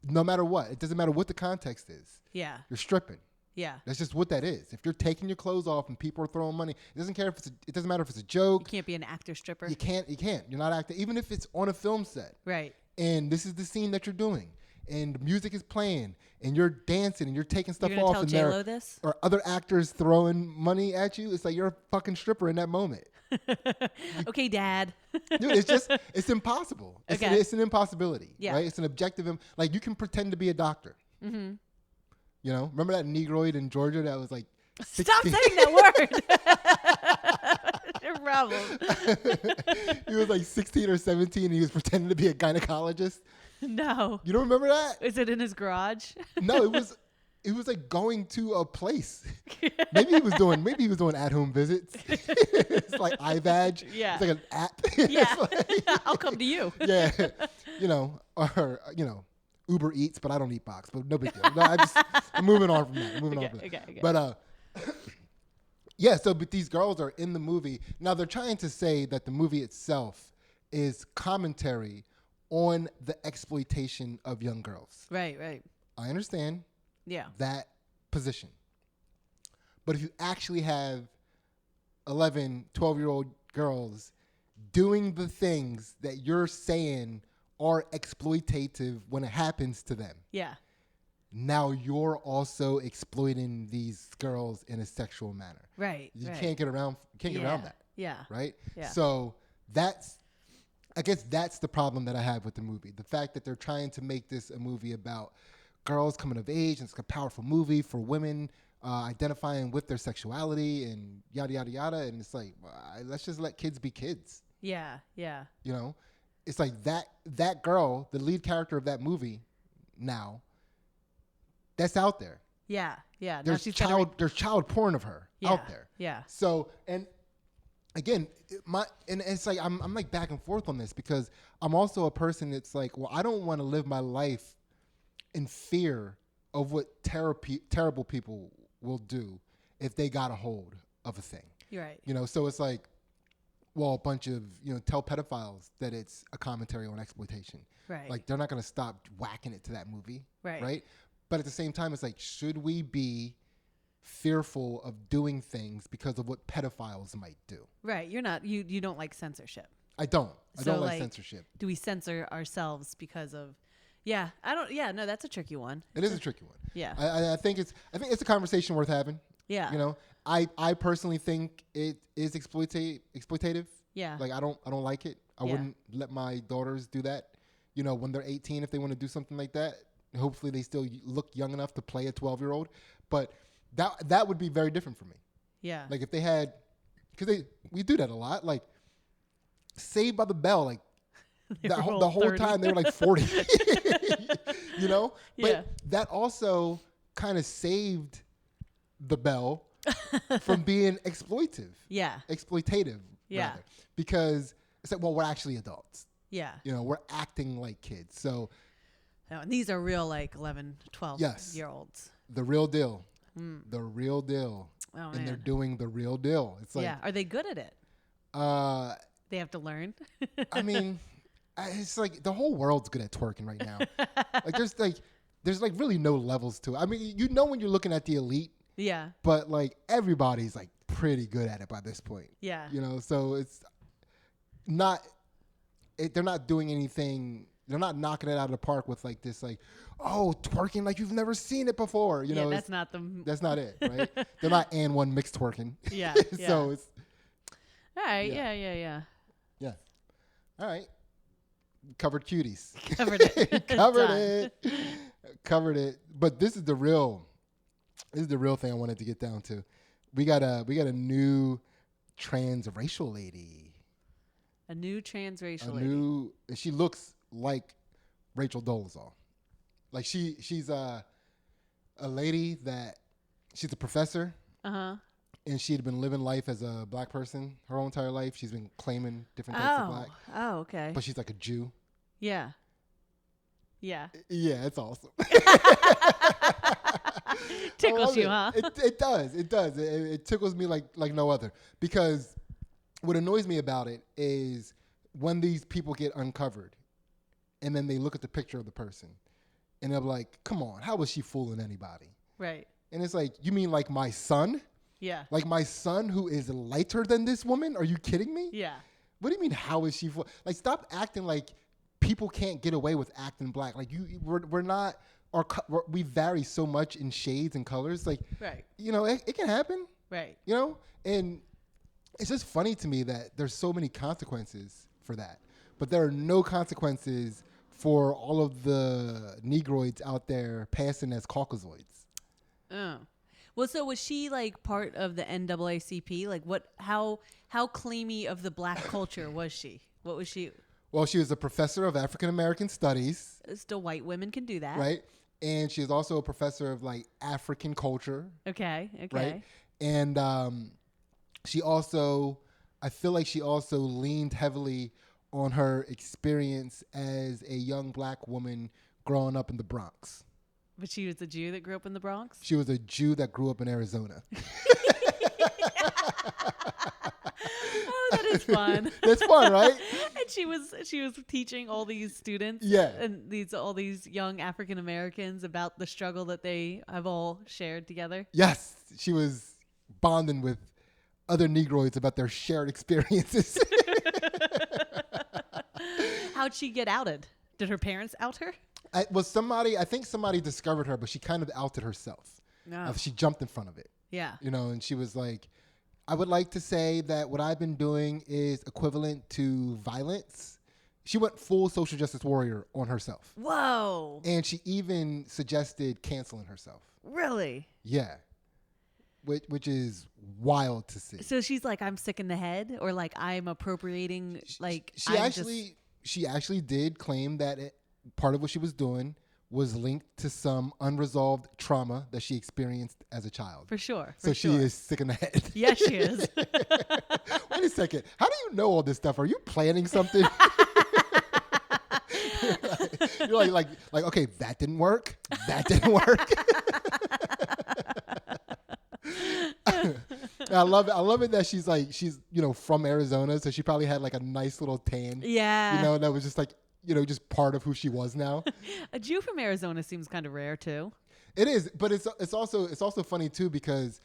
no matter what, it doesn't matter what the context is. Yeah. You're stripping. Yeah. That's just what that is. If you're taking your clothes off and people are throwing money, it doesn't matter if it's a joke. You can't be an actor stripper. You can't. You're not acting, even if it's on a film set. Right. And this is the scene that you're doing. And music is playing, and you're dancing, and you're taking stuff you're off. Tell and J-Lo this? Or other actors throwing money at you. It's like you're a fucking stripper in that moment. Okay, Dad. Dude, it's impossible. It's an impossibility. Yeah. Right? It's an objective. Like you can pretend to be a doctor. Mm-hmm. Remember that Negroid in Georgia that was like 16? Stop saying that word. Your problem. He was like 16 or 17 and he was pretending to be a gynecologist. No. You don't remember that? Is it in his garage? No, it was like going to a place. Maybe he was doing at-home visits. It's like iVag. Yeah. It's like an app. Yeah. Like, I'll come to you. Yeah. Or Uber Eats, but I don't eat box, but no big deal. No, I'm moving on from that. Okay. But yeah, but these girls are in the movie. Now they're trying to say that the movie itself is commentary on the exploitation of young girls. Right. I understand that position. But if you actually have 11, 12-year-old girls doing the things that you're saying are exploitative when it happens to them. Yeah. Now you're also exploiting these girls in a sexual manner. Right. You can't get around that. Yeah. Right? Yeah. So I guess that's the problem that I have with the movie. The fact that they're trying to make this a movie about girls coming of age, and it's a powerful movie for women identifying with their sexuality and yada, yada, yada. And it's like, let's just let kids be kids. Yeah. It's like that girl, the lead character of that movie now, that's out there. Yeah. There's child porn of her out there. Yeah. So, and again, it's like I'm like back and forth on this because I'm also a person that's like, well, I don't want to live my life in fear of what terrible people will do if they got a hold of a thing. You're right. So it's like, well, a bunch of, tell pedophiles that it's a commentary on exploitation. Right. Like they're not going to stop whacking it to that movie. Right. But at the same time, it's like, should we be fearful of doing things because of what pedophiles might do? Right. You're not, you don't like censorship. I don't like censorship. Do we censor ourselves because of, no, that's a tricky one. It is a tricky one. Yeah. I think it's a conversation worth having. Yeah. I personally think it is exploitative. Yeah. Like I don't like it. I wouldn't let my daughters do that. When they're 18, if they want to do something like that, hopefully they still look young enough to play a 12-year-old. But that would be very different for me. Yeah. Like if they had, because we do that a lot. Like Saved by the Bell, like the whole time they were like 40. But that also kind of saved the Bell from being exploitative. Exploitative. Rather, because it's like, well, we're actually adults. We're acting like kids. So and these are real like 11, 12-year-olds. The real deal. The real deal. Oh, and they're doing the real deal. It's like, are they good at it? They have to learn. I mean, it's like the whole world's good at twerking right now. There's really no levels to it. I mean, when you're looking at the elite. Yeah. But like everybody's like pretty good at it by this point. Yeah. So it's not. They're not doing anything. They're not knocking it out of the park with like this, like, oh, twerking like you've never seen it before. That's not That's not it, right? They're not and one mixed twerking. Yeah. So it's. All right. Yeah. All right. Covered cuties. Covered it. Covered it. But this is the real thing I wanted to get down to. We got a new transracial lady. A new transracial lady. And she looks like Rachel Dolezal. Like she's a lady that she's a professor. and she had been living life as a black person her whole entire life. She's been claiming different types of black. Oh, okay. But she's like a Jew. Yeah. Yeah. Yeah, it's awesome. Tickles you, huh? It does. It does. It tickles me like no other. Because what annoys me about it is when these people get uncovered and then they look at the picture of the person and they're like, come on, how was she fooling anybody? Right. And it's like, you mean like my son? Yeah. Like my son who is lighter than this woman? Are you kidding me? Yeah. What do you mean, how is she fooling? Like, stop acting like people can't get away with acting black. Like, we're not, we vary so much in shades and colors. Like, right. You know, it can happen. Right. You know? And it's just funny to me that there's so many consequences for that. But there are no consequences for all of the Negroids out there passing as Caucasoids. Oh. Well, so was she like part of the NAACP? Like how claimy of the black culture was she? What was she? Well, she was a professor of African American studies. Still white women can do that. Right. And she is also a professor of like African culture. Okay. Right. And she also, I feel like she also leaned heavily on her experience as a young black woman growing up in the Bronx. But she was a Jew that grew up in the Bronx? She was a Jew that grew up in Arizona. Oh, that is fun. That's fun, right? And she was teaching all these students, and all these young African Americans about the struggle that they have all shared together. Yes, she was bonding with other Negroids about their shared experiences. How'd she get outed? Did her parents out her? I think somebody discovered her, but she kind of outed herself. No. She jumped in front of it. Yeah. You know, and she was like, I would like to say that what I've been doing is equivalent to violence. She went full social justice warrior on herself. Whoa. And she even suggested canceling herself. Really? Yeah. Which is wild to see. So she's like, I'm sick in the head, or like I'm appropriating, like she actually did claim that part of what she was doing was linked to some unresolved trauma that she experienced as a child. For sure. So she is sick in the head. Yes, she is. Wait a second. How do you know all this stuff? Are you planning something? You're like, okay, that didn't work. That didn't work. I love it that she's from Arizona, so she probably had like a nice little tan. Yeah. You know, that was just like, just part of who she was now. A Jew from Arizona seems kind of rare too. It is, but it's also funny too because,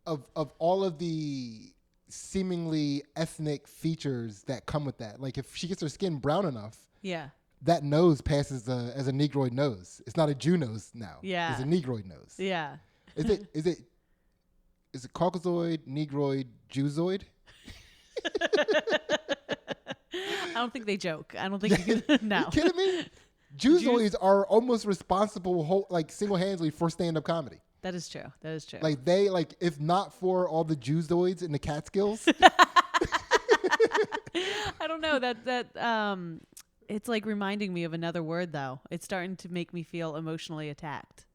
of all of the seemingly ethnic features that come with that. Like if she gets her skin brown enough, yeah, that nose passes as a Negroid nose. It's not a Jew nose now. Yeah, it's a Negroid nose. Yeah. Is it Caucasoid, Negroid, Jewzoid? I don't think they joke. I don't think you can. No. You kidding me? Jewzoids are almost responsible, single-handedly for stand-up comedy. That is true. Like if not for all the Jewzoids in the Catskills. I don't know that it's like reminding me of another word though. It's starting to make me feel emotionally attacked.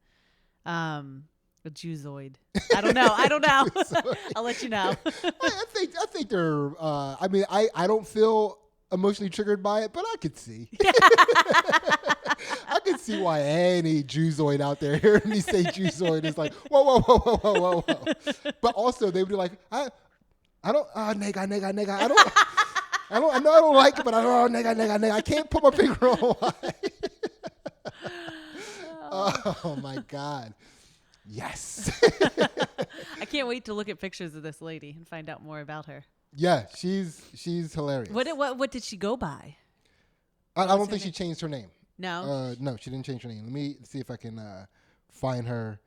A Jewzoid. I don't know. I'll let you know. I think they're. I don't feel emotionally triggered by it, but I could see. I could see why any Jewzoid out there hearing me say Jewzoid is like, whoa. But also they would be like, I don't, nigga. I know I don't like it, but I don't, nigga. I can't put my finger on why. Oh my God. Yes. I can't wait to look at pictures of this lady and find out more about her. Yeah, she's hilarious. What did she go by? I don't think she changed her name. No? No, she didn't change her name. Let me see if I can find her.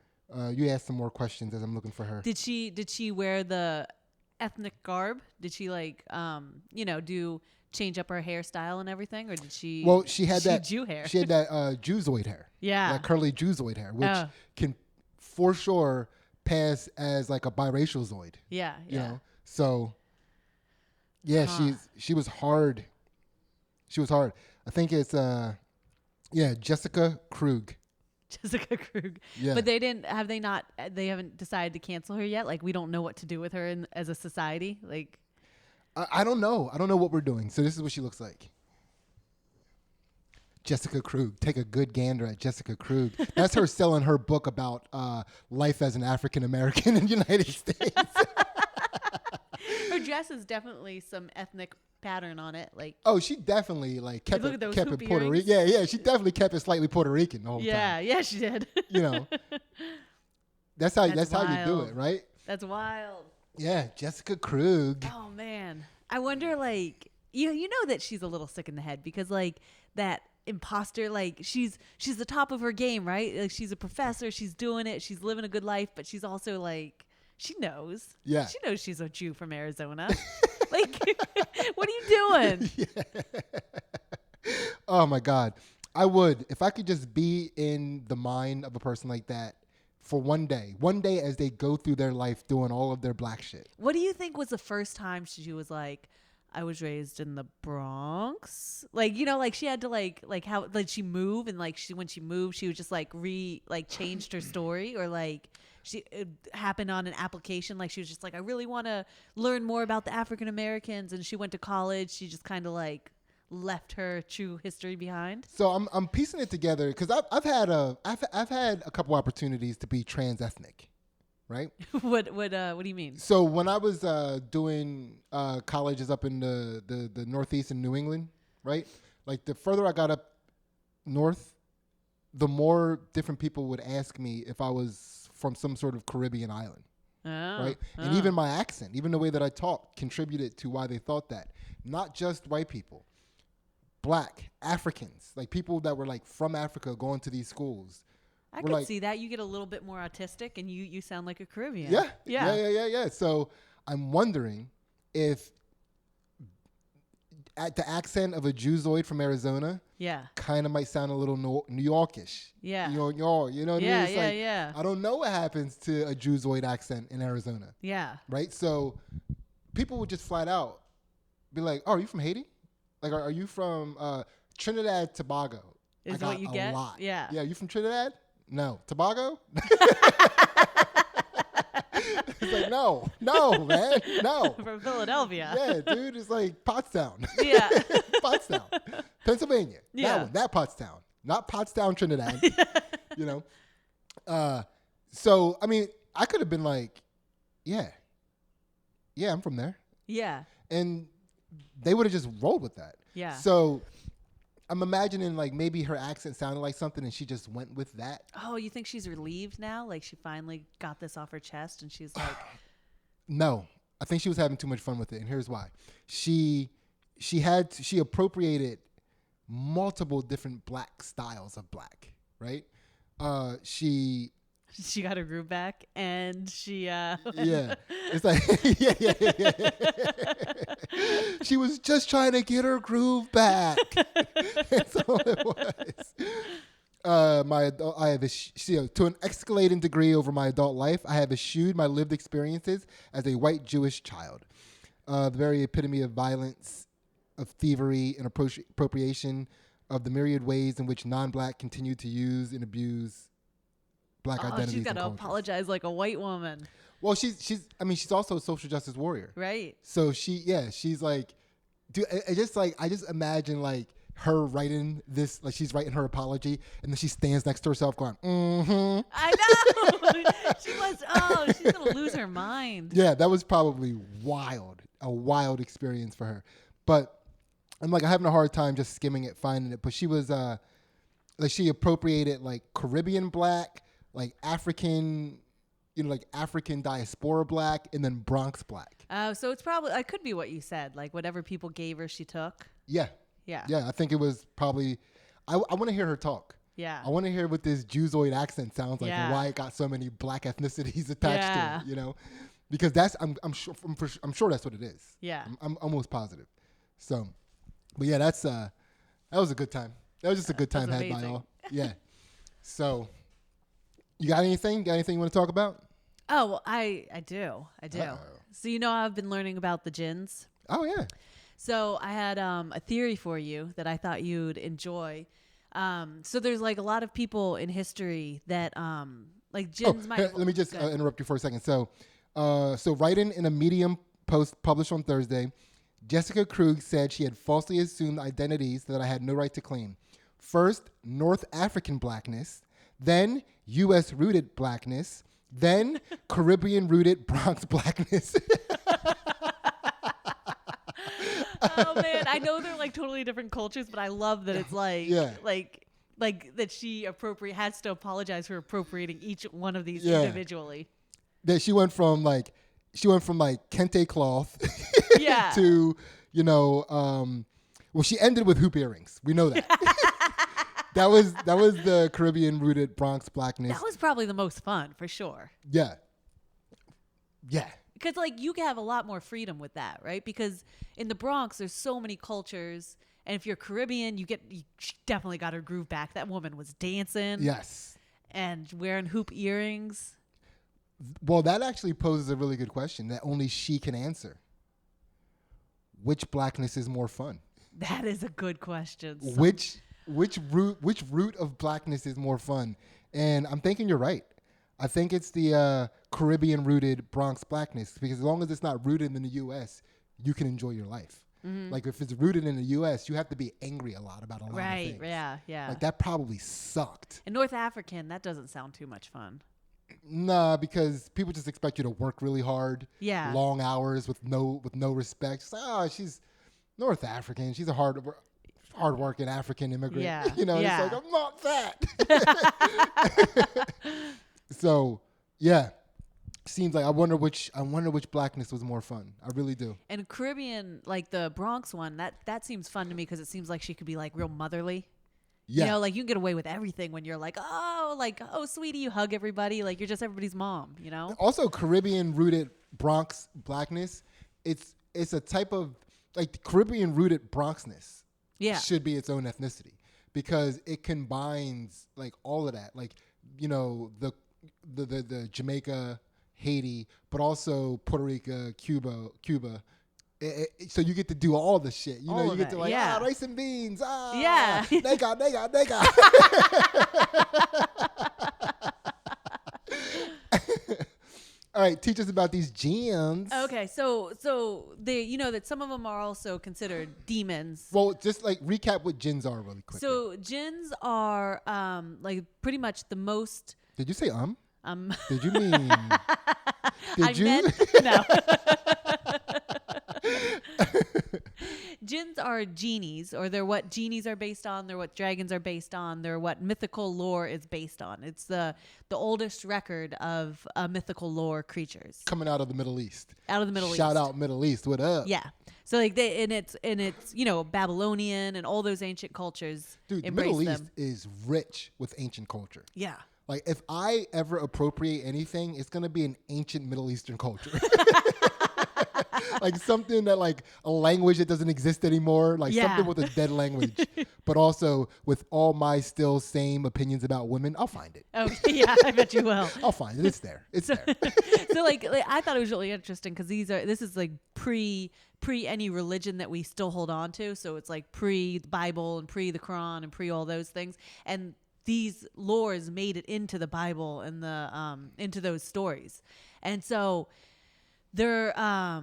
You asked some more questions as I'm looking for her. Did she wear the ethnic garb? Did she do change up her hairstyle and everything, or did she? Well, she had that Jew hair. She had that Jewzoid hair. Yeah, that curly Jewzoid hair, which can for sure pass as like a biracial zoid. Yeah, you know. So yeah, she was hard. She was hard. I think it's Jessica Krug. Jessica Krug. Yeah. But they didn't. Have they not? They haven't decided to cancel her yet. Like we don't know what to do with her as a society. Like I don't know. I don't know what we're doing. So this is what she looks like. Jessica Krug. Take a good gander at Jessica Krug. That's her selling her book about life as an African American in the United States. her dress is definitely some ethnic pattern on it. Like oh, she definitely like kept look at those it hoop Puerto earrings. Rican. Yeah, she definitely kept it slightly Puerto Rican the whole time. yeah, she did. You know, that's how you do wild. it, right? That's wild. Yeah, Jessica Krug. Oh man, I wonder like you know that she's a little sick in the head because like that imposter, like she's the top of her game, right? Like she's a professor, she's doing it, she's living a good life, but she's also like she knows she's a Jew from Arizona. Like what are you doing? Yeah. Oh my God, I would if I could just be in the mind of a person like that for one day as they go through their life doing all of their black shit. What do you think was the first time she was like, I was raised in the Bronx? Like, you know, like she had to like how like she moved and like when she moved, she was just like changed her story or like it happened on an application. Like she was just like, I really want to learn more about the African Americans. And she went to college. She just kind of like left her true history behind. So I'm piecing it together because I've had a couple opportunities to be trans ethnic. Right. What do you mean? So when I was doing colleges up in the Northeast in New England, right? Like the further I got up north, the more different people would ask me if I was from some sort of Caribbean island. Right. And even my accent, even the way that I talk contributed to why they thought that. Not just white people, black, Africans, like people that were like from Africa going to these schools. I could see that. You get a little bit more autistic and you sound like a Caribbean. Yeah. So I'm wondering if at the accent of a Jewzoid from Arizona kind of might sound a little New Yorkish. Yeah. You know what I mean? It's Yeah. I don't know what happens to a Jewzoid accent in Arizona. Yeah. Right? So people would just flat out be like, oh, are you from Haiti? Like, are you from Trinidad, Tobago? Is what you get? Lot. Yeah. Yeah, you from Trinidad? No. Tobago? It's like, no, man, no. From Philadelphia. Yeah, dude, it's like Pottstown. Yeah. Pottstown. Pennsylvania. Yeah. That one, that Pottstown. Not Pottstown, Trinidad. You know? So, I mean, I could have been like, yeah, I'm from there. Yeah. And they would have just rolled with that. Yeah. So I'm imagining like maybe her accent sounded like something and she just went with that. Oh, you think she's relieved now? Like she finally got this off her chest and she's like... No, I think she was having too much fun with it. And here's why. She appropriated multiple different black styles of black, right? She got her groove back and she... Yeah. It's like, yeah. She was just trying to get her groove back. That's all it was. To an escalating degree over my adult life, I have eschewed my lived experiences as a white Jewish child. The very epitome of violence, of thievery, and appropriation of the myriad ways in which non-black continue to use and abuse black identities. She's got to apologize like a white woman. Well, she's also a social justice warrior. Right. So she's like, dude, I just imagine like her writing this, like she's writing her apology and then she stands next to herself going, mm-hmm. I know. She's going to lose her mind. Yeah, that was probably a wild experience for her. But I'm like, I'm having a hard time just skimming it, finding it. But she was, like she appropriated like Caribbean black, like African, like African diaspora black, and then Bronx black. Oh, so it's probably, it could be what you said, like whatever people gave her, she took. Yeah. I think it was probably. I want to hear her talk. Yeah. I want to hear what this Jewzoid accent sounds like and why it got so many black ethnicities attached to it. Because that's I'm sure that's what it is. Yeah. I'm almost positive. So, but yeah, that was a good time. That was just a good time had by all. Yeah. So. You got anything? You want to talk about? Oh, well, I do. Uh-oh. So I've been learning about the Jinns. Oh yeah. So I had a theory for you that I thought you'd enjoy. So there's like a lot of people in history that like Jinns might. Let me just interrupt you for a second. So writing in a Medium post published on Thursday, Jessica Krug said she had falsely assumed identities that I had no right to claim. First, North African blackness, then U.S.-rooted blackness, then Caribbean-rooted Bronx blackness. Oh man, I know they're like totally different cultures, but I love that it's like like that she has to apologize for appropriating each one of these individually. That she went from like kente cloth Yeah. to, well, she ended with hoop earrings. We know that. that was the Caribbean rooted Bronx blackness. That was probably the most fun for sure. Yeah. Because like you can have a lot more freedom with that, right? Because in the Bronx, there's so many cultures, and if you're Caribbean, you definitely got her groove back. That woman was dancing, yes, and wearing hoop earrings. Well, that actually poses a really good question that only she can answer. Which blackness is more fun? That is a good question. Which root of blackness is more fun? And I'm thinking you're right. I think it's the Caribbean-rooted Bronx blackness, because as long as it's not rooted in the U.S., you can enjoy your life. Mm-hmm. Like if it's rooted in the U.S., you have to be angry a lot about a lot of things. Right, yeah. Like that probably sucked. And North African, that doesn't sound too much fun. Nah, because people just expect you to work really hard. Yeah. Long hours with no respect. It's like, she's North African. She's a hard-working African immigrant. Yeah. It's like, I'm not that. So, yeah. Seems like I wonder which blackness was more fun. I really do. And Caribbean, like the Bronx one, that seems fun to me because it seems like she could be like real motherly. Yeah. Like you can get away with everything when you're like, oh, sweetie, you hug everybody. Like you're just everybody's mom, Also, Caribbean-rooted Bronx blackness, it's a type of, like, Caribbean-rooted Bronxness should be its own ethnicity because it combines, like, all of that. Like, the Jamaica, Haiti, but also Puerto Rico, Cuba. So you get to do all the shit. You get to rice and beans. They got. All right, teach us about these Djinns. Okay, so they, that some of them are also considered demons. Well, just like recap what Djinns are really quick. So Djinns are like pretty much the most. Did you say Did you mean? No. Djinns are genies, or they're what genies are based on. They're what dragons are based on. They're what mythical lore is based on. It's the oldest record of mythical lore creatures coming out of the Middle East. Shout out Middle East. What up? Yeah. So like it's Babylonian and all those ancient cultures. Dude, the Middle East is rich with ancient culture. Yeah. Like if I ever appropriate anything, it's gonna be an ancient Middle Eastern culture. Like something that, like a language that doesn't exist anymore, like something with a dead language, but also with all my still same opinions about women. I'll find it. Oh yeah, I bet you will. I'll find it. It's there. So like I thought it was really interesting because this is like pre any religion that we still hold on to. So it's like pre the Bible and pre the Quran and pre all those things. And these lores made it into the Bible and the into those stories. And so there's all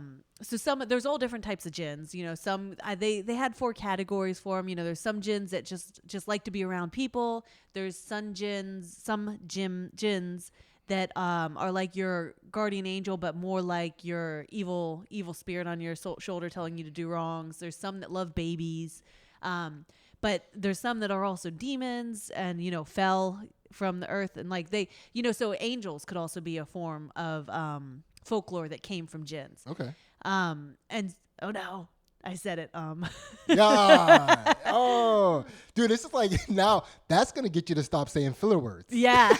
different types of Djinns. Some they had 4 categories for them. There's some Djinns that just like to be around people. There's some Djinns that are like your guardian angel, but more like your evil spirit on your shoulder telling you to do wrongs. There's some that love babies. But there's some that are also demons and, fell from the earth. And like they, so angels could also be a form of folklore that came from Djinns. Okay. And oh no, I said it. Yeah. Oh, dude, this is like now that's going to get you to stop saying filler words. Yeah.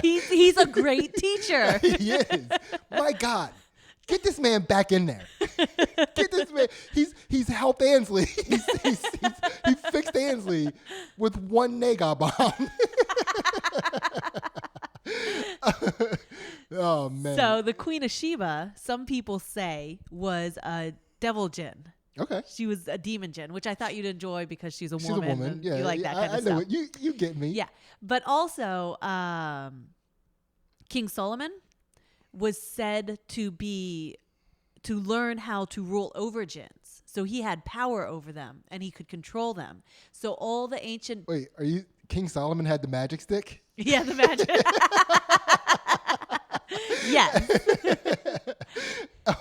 He's a great teacher. He is. My God. Get this man back in there. Get this man. He's helped Ansley. He fixed Ansley with one nega bomb. Oh man. So the Queen of Sheba, some people say, was a devil Djinn. Okay. She was a demon Jinn, which I thought you'd enjoy because she's a She's woman. a woman. And Yeah. you like that kind I of know stuff. it. You get me. Yeah. But also, King Solomon was said to learn how to rule over Jinns. So he had power over them and he could control them. So all the ancient... Wait, King Solomon had the magic stick? Yeah, the magic. Yes.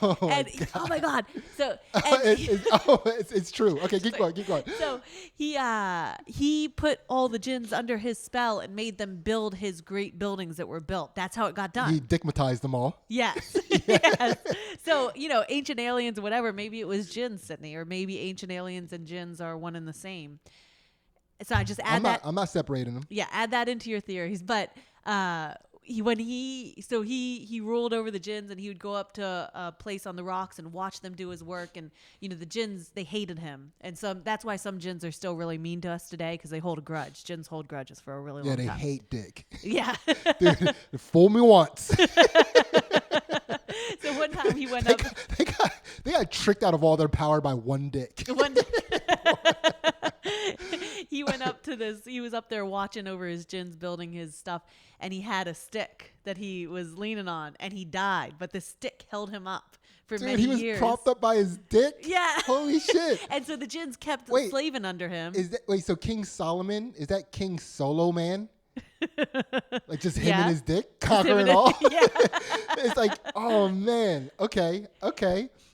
Oh my God. So it's true. Okay, keep going. So he put all the Jinns under his spell and made them build his great buildings that were built. That's how it got done. He dickmatized them all. Yes. Yes. So, ancient aliens or whatever, maybe it was Jinns, Sydney, or maybe ancient aliens and Jinns are one and the same. So I just add that. I'm not separating them. Yeah, add that into your theories. But he ruled over the Jinns, and he would go up to a place on the rocks and watch them do his work. And the Jinns, they hated him, and that's why some Jinns are still really mean to us today, because they hold a grudge. Jinns hold grudges for a really long time. Yeah, they hate dick. Yeah. Dude, fool me once. So one time he went up. They got tricked out of all their power by one dick. He went up to this. He was up there watching over his Jinns building his stuff, and he had a stick that he was leaning on, and he died. But the stick held him up for many years. He was propped up by his dick? Yeah. Holy shit. And so the Jinns kept slaving under him. So King Solomon, is that King Solo Man? Like just him and his dick conquering all? Yeah. It's like, oh man. Okay.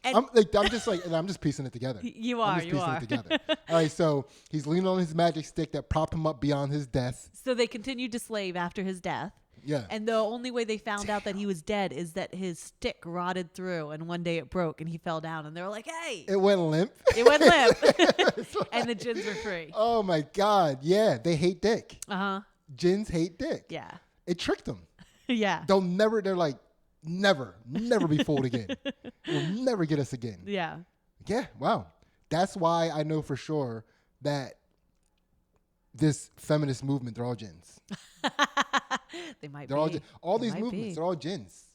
And I'm just piecing it together. You are. It together. All right, so he's leaning on his magic stick that propped him up beyond his death. So they continued to slave after his death. Yeah. And the only way they found out that he was dead is that his stick rotted through, and one day it broke and he fell down, and they were like, hey. It went limp. It went limp. And the Jinns were free. Oh my God. Yeah, they hate dick. Uh-huh. Jinns hate dick. Yeah. It tricked them. Yeah. They're like, never be fooled again. It will never get us again. Yeah. Yeah. Wow. That's why I know for sure that this feminist movement, they're all Jinns. They might they're be. All these movements, they're all Jinns.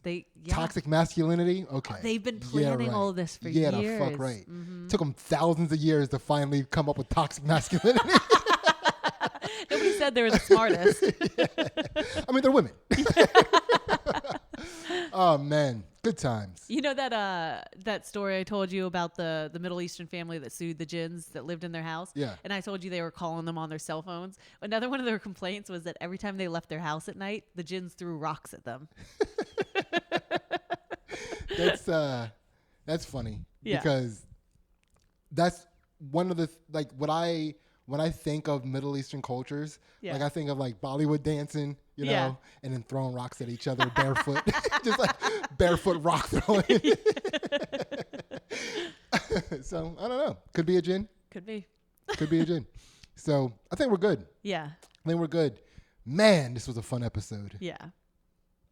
Toxic masculinity. Okay. They've been planning all of this for years. Yeah, the fuck right. Mm-hmm. Took them thousands of years to finally come up with toxic masculinity. Nobody said they were the smartest. Yeah. I mean, they're women. Oh man, good times. You know that story I told you about the Middle Eastern family that sued the Jinns that lived in their house? Yeah. And I told you they were calling them on their cell phones. Another one of their complaints was that every time they left their house at night, the Jinns threw rocks at them. That's funny. Yeah. Because that's one of the when I think of Middle Eastern cultures, like I think of like Bollywood dancing, you know, and then throwing rocks at each other barefoot, just like barefoot rock throwing. So I don't know. Could be a Jinn. Could be a Jinn. So I think we're good. Yeah. I think we're good. Man, this was a fun episode. Yeah.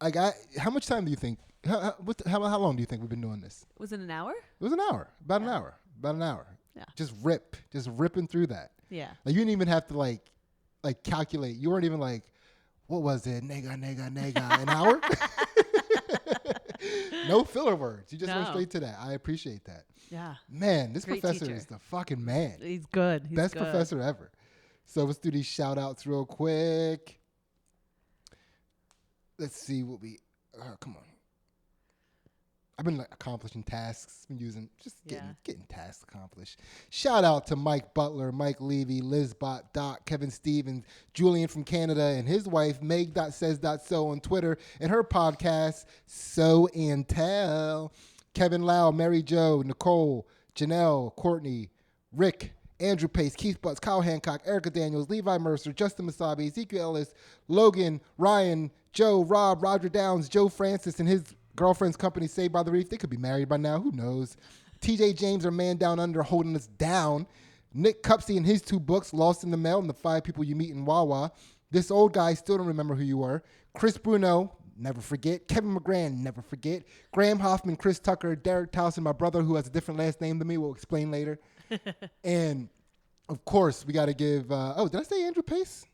Like, how much time do you think? How long do you think we've been doing this? Was it an hour? It was an hour. About an hour. Yeah. Just ripping through that. Yeah. Like you didn't even have to like calculate. You weren't even like, what was it? Nega, an hour? No filler words. You just went straight to that. I appreciate that. Yeah. Man, this Great professor teacher. is the fucking man. He's good. He's Best good. professor ever. So let's do these shout outs real quick. Let's see what come on. I've been accomplishing tasks, been getting tasks accomplished. Shout out to Mike Butler, Mike Levy, Lizbot, Doc, Kevin Stevens, Julian from Canada, and his wife, Meg.says.so on Twitter, and her podcast, So and Tell. Kevin Lau, Mary Jo, Nicole, Janelle, Courtney, Rick, Andrew Pace, Keith Butts, Kyle Hancock, Erica Daniels, Levi Mercer, Justin Masabi, Ezekiel Ellis, Logan, Ryan, Joe, Rob, Roger Downs, Joe Francis, and his girlfriend's company, Saved by the Reef. They could be married by now. Who knows? TJ James, our man down under, holding us down. Nick Cupsey and his 2 books, Lost in the Mail and The 5 People You Meet in Wawa. This old guy, still don't remember who you were. Chris Bruno, never forget. Kevin McGran, never forget. Graham Hoffman, Chris Tucker, Derek Towson, my brother who has a different last name than me. We'll explain later. And, of course, we got to give... did I say Andrew Pace?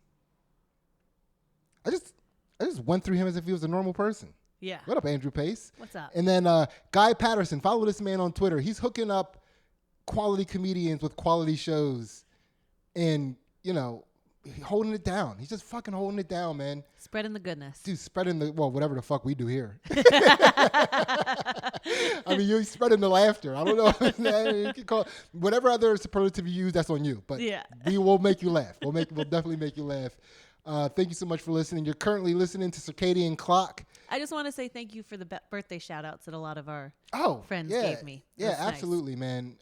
I just went through him as if he was a normal person. Yeah. What up, Andrew Pace? What's up? And then Guy Patterson. Follow this man on Twitter. He's hooking up quality comedians with quality shows, and holding it down. He's just fucking holding it down, man. Spreading the goodness. Dude, spreading whatever the fuck we do here. I mean, you're spreading the laughter. I don't know. You can call whatever other superlative you use, that's on you. But we will make you laugh. We'll definitely make you laugh. Thank you so much for listening. You're currently listening to Circadian Clock. I just want to say thank you for the birthday shout outs that a lot of our friends yeah. gave me. Yeah, nice. absolutely, man.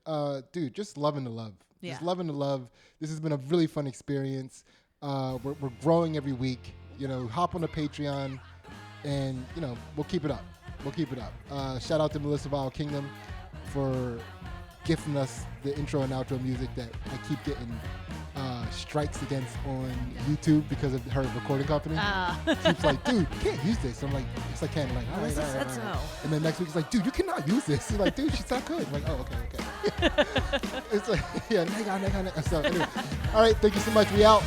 Dude, just loving the love. Yeah. Just loving the love. This has been a really fun experience. We're growing every week. Hop on the Patreon, and we'll keep it up. Shout out to Melissa Vile Kingdom for gifting us the intro and outro music that I keep getting strikes against on YouTube because of her recording company. She's like, dude, you can't use this. I'm like, yes, I can. I'm like, all right. And then next week, it's like, dude, you cannot use this. She's like, dude, she's not good. I'm like, oh, okay. It's like, yeah, nega. So anyway, all right, thank you so much. We out.